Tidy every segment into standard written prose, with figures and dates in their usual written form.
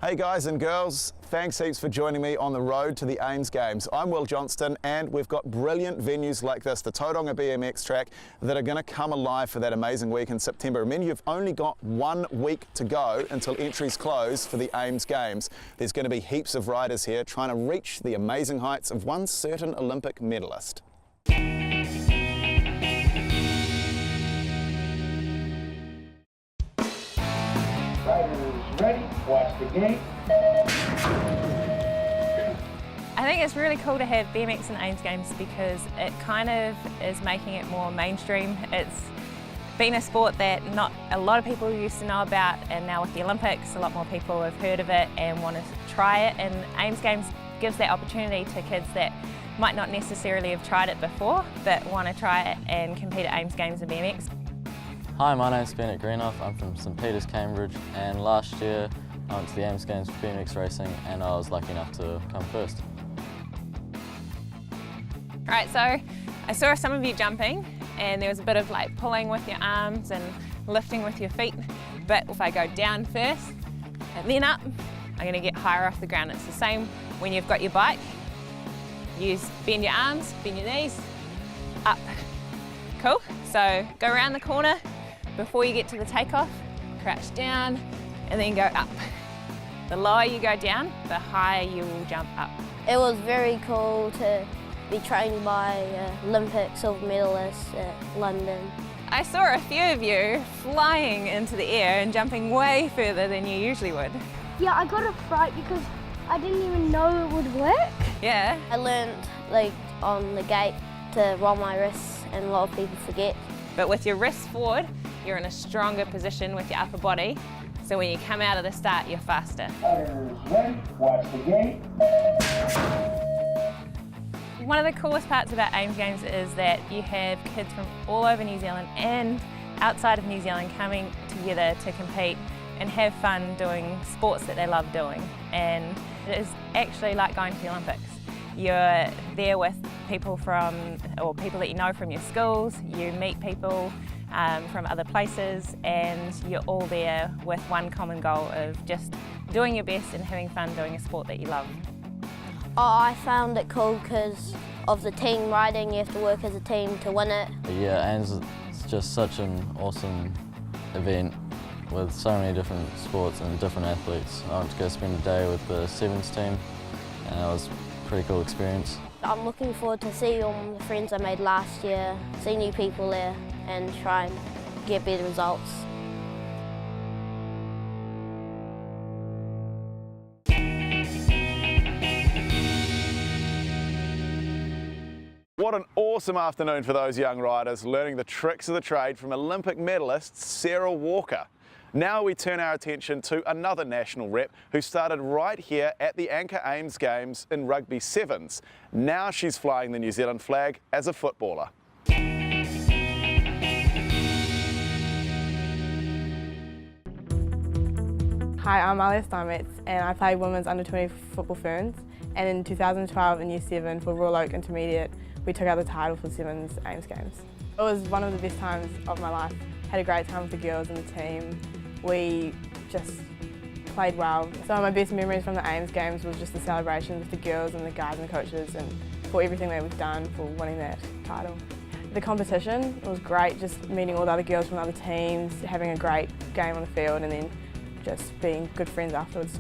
Hey guys and girls, thanks heaps for joining me on the road to the AIMS Games. I'm Will Johnston and we've got brilliant venues like this, the Tauranga BMX track, that are going to come alive for that amazing week in September. Remember, you've only got 1 week to go until entries close for the AIMS Games. There's going to be heaps of riders here trying to reach the amazing heights of one certain Olympic medalist. Riders ready, watch the gate. I think it's really cool to have BMX and AIMS Games because it kind of is making it more mainstream. It's been a sport that not a lot of people used to know about, and now with the Olympics a lot more people have heard of it and want to try it, and AIMS Games gives that opportunity to kids that might not necessarily have tried it before but want to try it and compete at AIMS Games and BMX. Hi, my name's Bennett Greenough. I'm from St Peters, Cambridge, and last year I went to the AIMS Games for BMX racing and I was lucky enough to come first. Right, so I saw some of you jumping and there was a bit of like pulling with your arms and lifting with your feet, but if I go down first and then up, I'm going to get higher off the ground. It's the same when you've got your bike. Bend your arms, bend your knees, up. Cool, so go around the corner. Before you get to the takeoff, crouch down and then go up. The lower you go down, the higher you will jump up. It was very cool to be trained by Olympic silver medalists at London. I saw a few of you flying into the air and jumping way further than you usually would. Yeah, I got a fright because I didn't even know it would work. Yeah. I learned on the gate to roll my wrists, and a lot of people forget. But with your wrists forward, you're in a stronger position with your upper body. So when you come out of the start, you're faster. Riders ready, watch the gate. One of the coolest parts about AIMS Games is that you have kids from all over New Zealand and outside of New Zealand coming together to compete and have fun doing sports that they love doing. And it is actually like going to the Olympics. You're there with people people that you know from your schools, you meet people from other places, and you're all there with one common goal of just doing your best and having fun doing a sport that you love. Oh, I found it cool because of the team riding. You have to work as a team to win it. Yeah, AIMS is just such an awesome event with so many different sports and different athletes. I went to go spend a day with the Sevens team and it was a pretty cool experience. I'm looking forward to see all the friends I made last year, see new people there and try and get better results. What an awesome afternoon for those young riders, learning the tricks of the trade from Olympic medalist Sarah Walker. Now we turn our attention to another national rep who started right here at the Anchor AIMS Games in Rugby Sevens. Now she's flying the New Zealand flag as a footballer. Hi, I'm Alice Steinmetz and I play women's under-20 football Ferns, and in 2012 in Year 7 for Royal Oak Intermediate we took out the title for Sevens AIMS Games. It was one of the best times of my life. Had a great time with the girls and the team. We just played well. Some of my best memories from the AIMS Games was just the celebrations with the girls and the guys and the coaches, and for everything that we've done for winning that title. The competition was great, just meeting all the other girls from other teams, having a great game on the field and then just being good friends afterwards.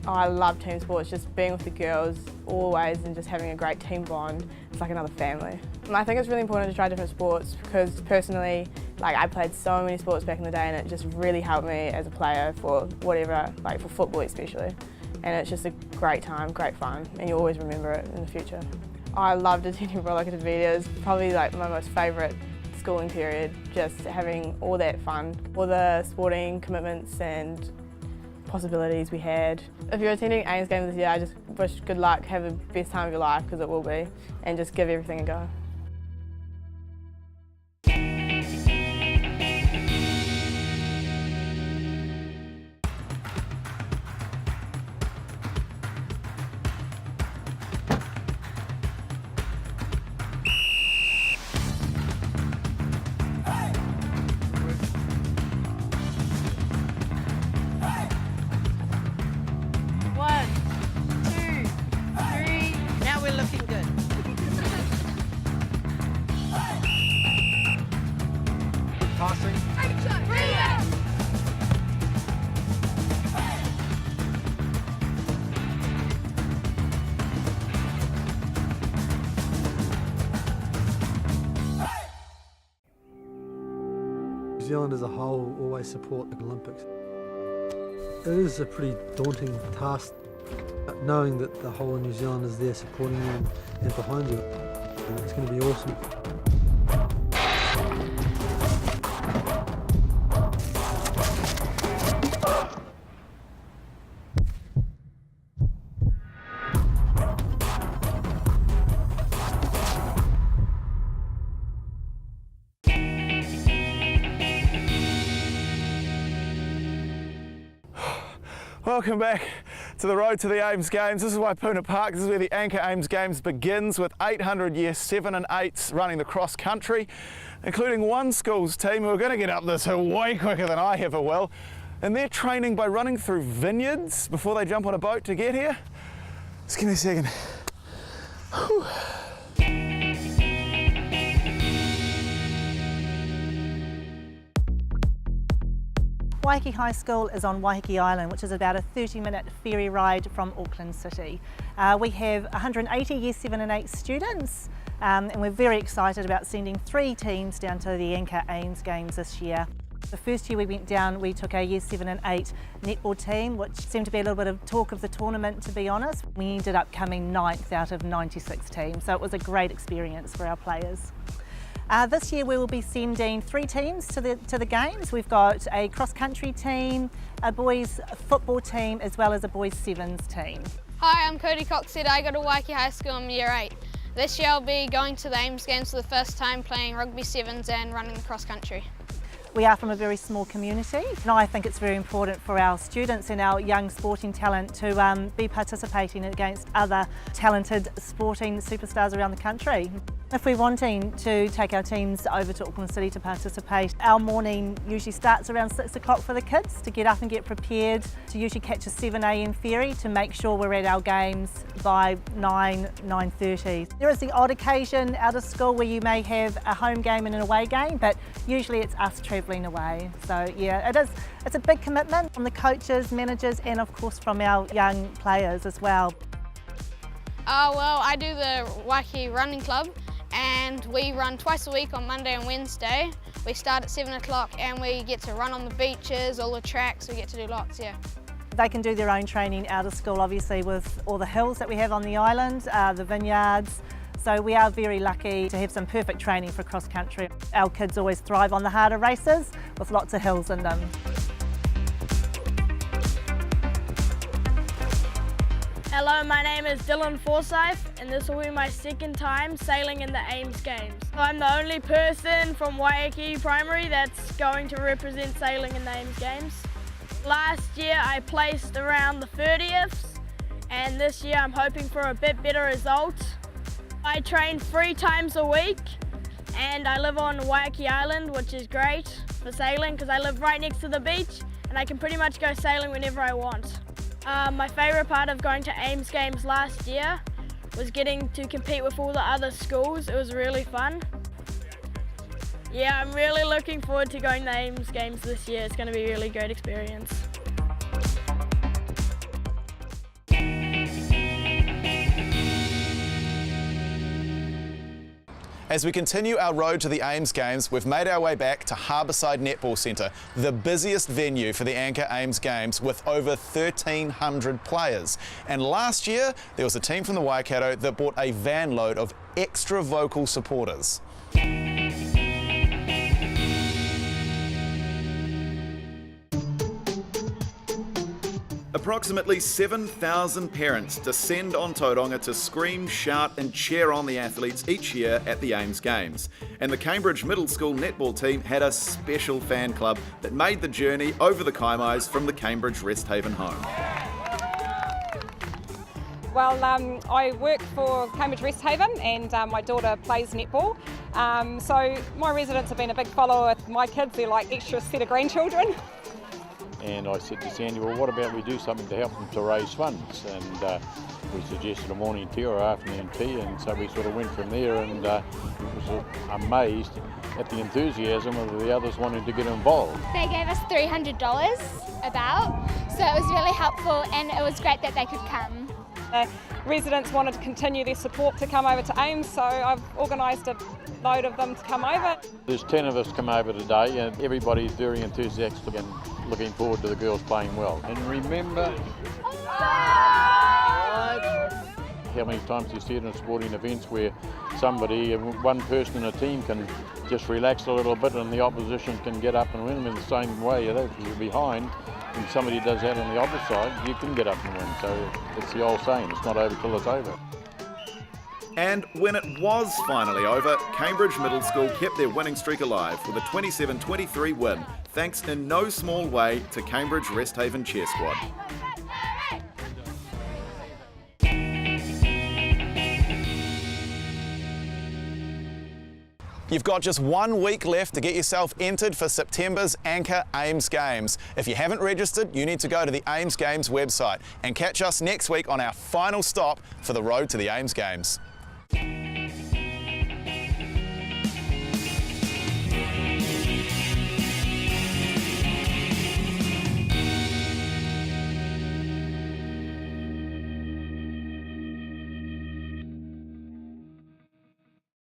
Oh, I love team sports, just being with the girls always and just having a great team bond. It's like another family. And I think it's really important to try different sports because personally, I played so many sports back in the day and it just really helped me as a player for whatever, for football especially. And it's just a great time, great fun, and you always remember it in the future. I loved attending Royal Oak Intermediate. It was probably my most favourite schooling period, just having all that fun, all the sporting commitments and possibilities we had. If you're attending AIMS Games this year, I just wish good luck, have the best time of your life, because it will be, and just give everything a go. Zealand as a whole always support the Olympics. It is a pretty daunting task, knowing that the whole of New Zealand is there supporting you and behind you. And it's going to be awesome. Welcome back to the road to the Ames Games. This is Waipuna Park. This is where the Anchor Ames Games begins, with 800 year 7 and 8s running the cross country, including one school's team who are going to get up this hill way quicker than I ever will. And they're training by running through vineyards before they jump on a boat to get here. Just give me a second. Whew. Waiheke High School is on Waiheke Island, which is about a 30-minute ferry ride from Auckland City. We have 180 Year 7 and 8 students, and we're very excited about sending 3 teams down to the Anchor Ames Games this year. The first year we went down, we took our Year 7 and 8 netball team, which seemed to be a little bit of talk of the tournament, to be honest. We ended up coming 9th out of 96 teams, so it was a great experience for our players. This year we will be sending 3 teams to the games. We've got a cross-country team, a boys football team, as well as a boys sevens team. Hi, I'm Cody Coxhead. I go to Waiheke High School in Year 8. This year I'll be going to the Ames Games for the first time, playing rugby sevens and running the cross-country. We are from a very small community, and I think it's very important for our students and our young sporting talent to be participating against other talented sporting superstars around the country. If we're wanting to take our teams over to Auckland City to participate, our morning usually starts around 6 o'clock for the kids to get up and get prepared, to usually catch a 7 a.m. ferry to make sure we're at our games by 9:30. There is the odd occasion out of school where you may have a home game and an away game, but usually it's us travelling away. So yeah, it's a big commitment from the coaches, managers, and of course from our young players as well. Well, I do the Waiheke Running Club, and we run twice a week on Monday and Wednesday. We start at 7 o'clock and we get to run on the beaches, all the tracks, we get to do lots, yeah. They can do their own training out of school, obviously, with all the hills that we have on the island, the vineyards. So we are very lucky to have some perfect training for cross country. Our kids always thrive on the harder races with lots of hills in them. Hello, my name is Dylan Forsyth, and this will be my second time sailing in the Ames Games. I'm the only person from Waiheke Primary that's going to represent sailing in the Ames Games. Last year I placed around the 30th, and this year I'm hoping for a bit better result. I train 3 times a week, and I live on Waiheke Island, which is great for sailing because I live right next to the beach and I can pretty much go sailing whenever I want. My favourite part of going to Ames Games last year was getting to compete with all the other schools. It was really fun. Yeah, I'm really looking forward to going to Ames Games this year. It's going to be a really great experience. As we continue our road to the Ames Games, we've made our way back to Harbourside Netball Centre, the busiest venue for the Anchor Ames Games, with over 1,300 players. And last year, there was a team from the Waikato that brought a van load of extra vocal supporters. Approximately 7,000 parents descend on Tauranga to scream, shout and cheer on the athletes each year at the Ames Games. And the Cambridge Middle School netball team had a special fan club that made the journey over the Kaimais from the Cambridge Resthaven home. Well, I work for Cambridge Resthaven and my daughter plays netball. So my residents have been a big follower with my kids. They're like extra set of grandchildren. And I said to Sandy, well, what about we do something to help them to raise funds? And we suggested a morning tea or afternoon tea, and so we sort of went from there, and was amazed at the enthusiasm of the others wanting to get involved. They gave us $300 about, so it was really helpful, and it was great that they could come. The residents wanted to continue their support to come over to Ames, so I've organised a load of them to come over. There's 10 of us come over today and everybody's very enthusiastic and looking forward to the girls playing well. And remember how many times you see it in sporting events where somebody, one person in a team can just relax a little bit and the opposition can get up and win them in the same way. If you're behind and somebody does that on the opposite side, you can get up and win. So it's the old saying, it's not over till it's over. And when it was finally over, Cambridge Middle School kept their winning streak alive with a 27-23 win, thanks in no small way to Cambridge Resthaven cheer squad. You've got just 1 week left to get yourself entered for September's Anchor Ames Games. If you haven't registered, you need to go to the Ames Games website and catch us next week on our final stop for the road to the Ames Games.